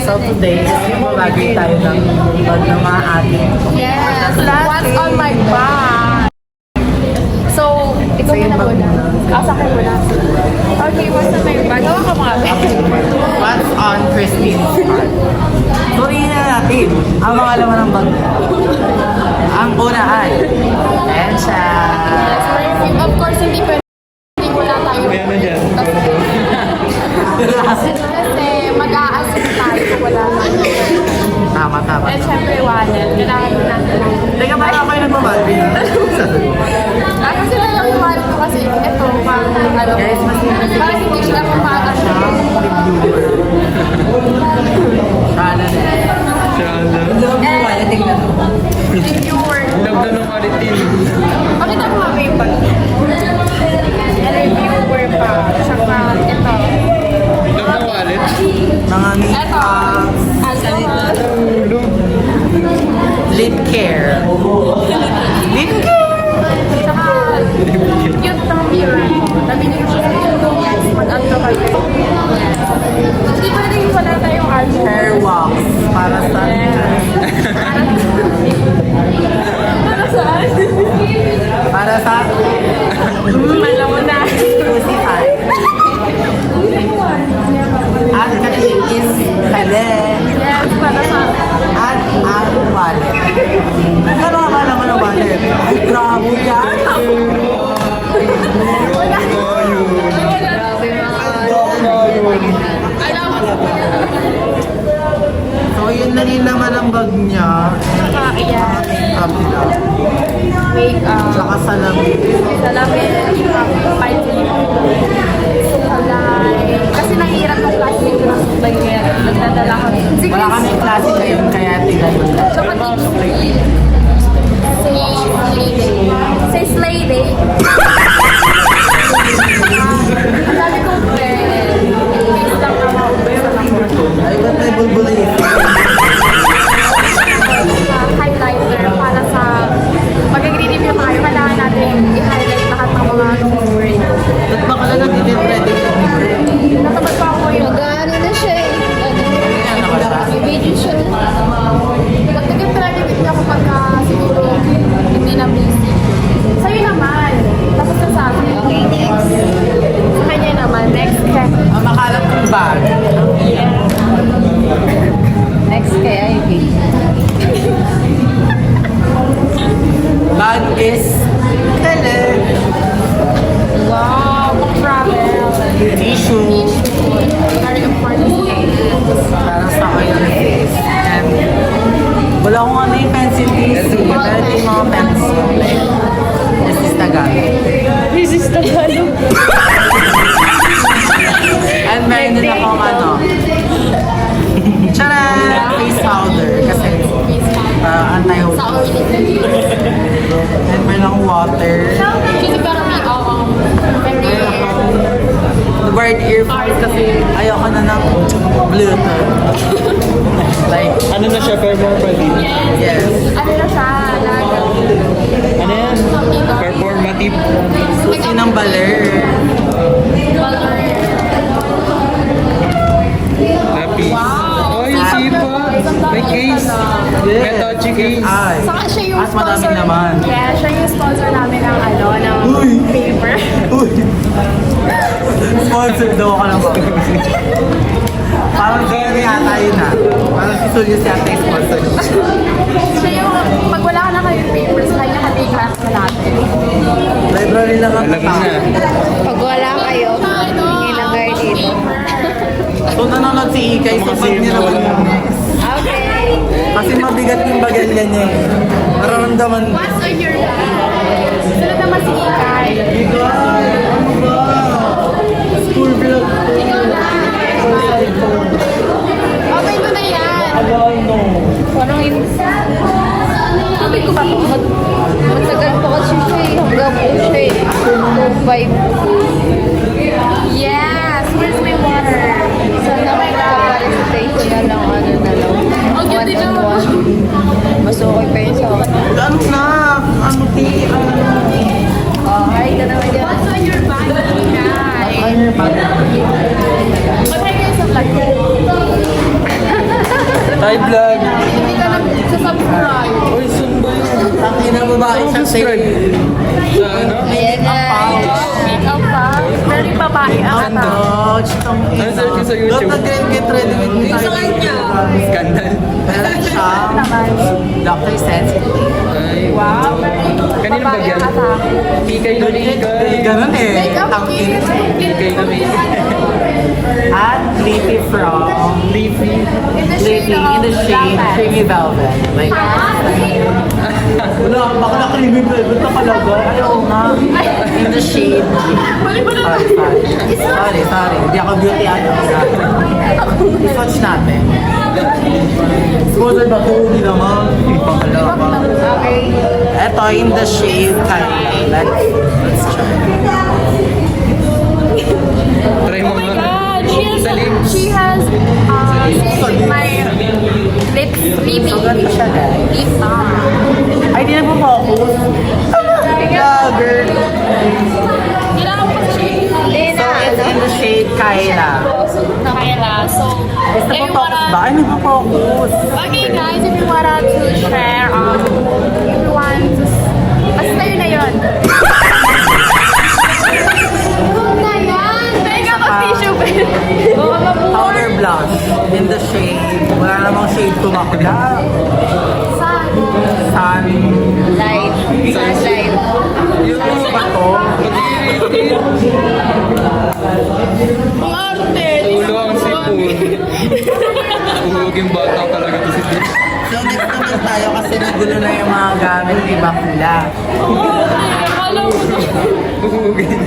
So today, magbabagay tayo ng bag ng mga ating. Yes, what's on my bag? So, ikaw Sige, na bag muna. muna. Sa akin muna. Okay, what's on my bag? Gawa ka mga bag. What's on Christine's bag? Suriin na natin ang mga laman ng bag. Ang una ay, ayan siya. Yes, perfume. Of course, hindi wala tayo. Kasi mag-a-assume tayo kung wala tayo. Tama. And syempre, wallet. Kailangan mo natin. Teka, para ako yung nagbabagay. Kasi lang yung wallet ko kasi ito, parang ano, Guys, mas parang hindi siya pumaga siya. Sana na. Tingnan mo. Reviewer. Love na ng quality. Pakita mo nga yung bag. Reviewer pa. Tsaka ito. Love na wallet. Mga Ito. makeup, lip care. Lip care! Tsaka cute ng mirror ko. Nabili ko siya sa Yes, mag-antro kayo. Yes. Hindi pa rin wala tayong answer. Hair wax. Para sa... Para saan? Para sa... Alam mo na. Crucify. At katiis kale. Yes, para sa... At ang wallet. Ano ang alam mo ng wallet? Ay, grabe yan! Alam mo. So, yun na rin naman ang bag niya. Tsaka, ayan. Makeup nila. Make-up. Tsaka salamin. Salamin, piping, sukalay. Kasi nahihirap ng plastic na suklay kaya nagdadala ko. Sige, Wala kami klase ngayon, kaya tigay mo lang. tsaka say slay day. Ang dami kong pen. Case lang na maubos na ako. Ay, ba't may bulbulay? Highlighter para sa mag-review tayo. Kailangan natin i-highlight lahat ng mga word. Ba't ba ka lang nag-ready? Natabad pa ako yun. Mag-ano na siya eh. Ano ba siya? May video siya. Pag nag-private niya ako pagka siguro hindi na busy. Sa'yo naman. Tapos na sa akin. Okay, next. Sa kanya naman. Next check. Ang makalat kong bag. Next kay Ivy. Bag is kale. Wow. Pang-travel. Tissue. Very important things. Para sa oil face. And wala akong ano yung pencil case. Pero ito yung mga pencil. This is Tagalog. This is the Tagalog. And meron din akong ano. Tcharan! Face powder. Kasi anti-hole. Sa oily. And meron akong water. Kasi parang may very The bird earphones kasi ayoko na ng Bluetooth. Like, Ano na siya, performative? yes. ano na siya, Ano yan? Performative. Susi ng baler. Happy. Oh, yung sipa. May case. May touchy case. Ay. Saka siya yung At madami sponsor. naman. Yeah, siya yung sponsor namin ng ano, ng paper. Uy! Sponsored daw ako ng bag. Parang kaya yata yun ah. Parang si Julius yata yung sponsor. Siya yung, pag wala ka na kayong papers, kanya ka-class na natin. Library lang ang Alam mo na. Pag wala kayo, Ano? ilagay dito. So nanonood si Ikay sa bag niya naman yung next. Okay. Kasi mabigat yung bagalya niya eh. Nararamdaman ko. What's on your bag? Sunod naman si Ikay. Ikay! Ano ba? School vlog. Ikaw na. Okay mo na yan. Ano? Parang yung... Okay ko ba ito? Matagal pa kasi siya eh. Hanggang po siya eh. 2.5. Yes! Where's my water? Sana may presentation na lang, ano na lang. Ang ganda One on naman. one. Mas okay pa yun sa akin. Ano na? Ano ti? Oh, hi ka naman dyan. What's on your bag, Ikay? Ay, Patay kayo sa vlog ko. Hi, vlog. Hindi ka nag-subscribe. Uy, saan ba yun? Taki na babae siya sa'yo. Sa ano? Ayan guys. Makeup pa. Very babae ang Ano? Chitong Ano search ko sa YouTube? Don't get ready with me. Sa kanya. Scandal. Meron siyang Dr. Sensitive. Ay. Wow. Kanina ba yan? Kikay na Kikay. Ganun eh. Makeup Tangin. kit. Kikay na At Leafy from Leafy. Leafy in the shade Creamy Velvet. Like, wala, baka na Creamy Velvet na talaga. Ayaw nga. In the shade. Sorry. Hindi ako beauty ano. Swatch natin. Sponsored ba ito? Hindi naman. Pangalawa pa. Okay. Ito in the shade Kylie. Let's try. Try mo Oh my nga. God! Sa lips. She has my lips BB. So, ganito siya guys. Lip balm. Ay, di na po focus. Vlogger. Kailangan ko kasi So, it's in the shade Kyla. Kayla. So, Basta if po you focus ba? wanna... Ay, nagpo-focus. Okay guys, if you wanna to share, if you want to... Basta yun na yun. na yan! Teka ko tissue pa yun. Baka mabuhay. Powder blush in the shade. Wala namang shade tumakla. Saan? Sun. Light. Sunlight. Ano ba to? Ang arte! Ulo ang sipon. Uhuging bata talaga to si Tish. So, next naman tayo kasi nagulo na yung mga gamit ni Bakla. Akala ko na. Uhugin.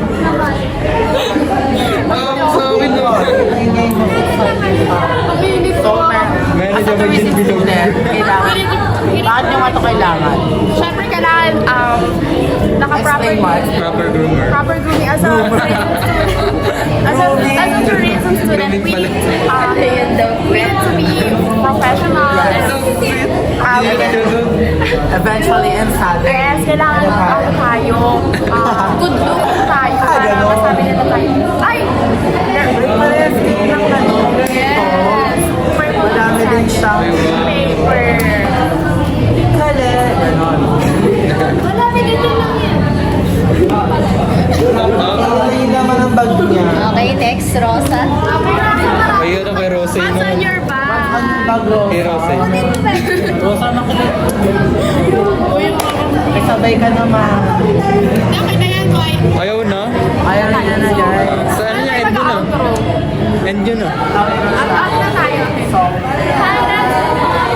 Sa akin lang. Ang init So, ko. Meron as a siya may tourism bilog. student, kailangan, bakit nyo nga ito kailangan? Siyempre kailangan naka-proper Explain mo. Proper groomer. proper grooming as a tourism student. We need we need to be professional and Eventually, inside. yes, kailangan tayo good look tayo para ganon. masabi nila tayo. Ay! Parehas din lang ganun. Yes! Super Madami din siyang paper. kale. Ganon. Malami din lang yan. Hindi naman ang bag niya. Okay, next, Rosa. Ayun na kay Rosé What's on naman. your bag? Anong bag, Rosa? Kay Rosé. Rosa, makinig. May sabay ka naman. Okay na yan, boy. Ayaw na. Ayaw na na, guys. Saan niya? End yun na. Mag-outro. End yun na. Up na tayo.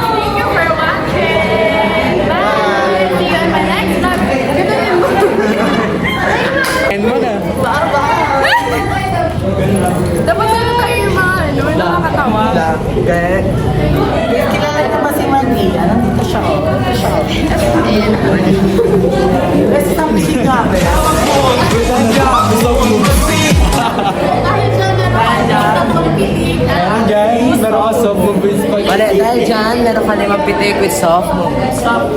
Thank you for watching. Bye! See you in my next vlog. Ganun mo. End mo na. Dapat ganun tayo yung mga ano, nakakatawa. Okay. Kilala niyo ba si Mania? Nandito siya. Nandito siya. Let's stop the camera. Dahil dyan, meron ako pagpipilig. Guys, meron ka soft movies pa. Dahil dyan, meron ka naman pitik with soft. Soft.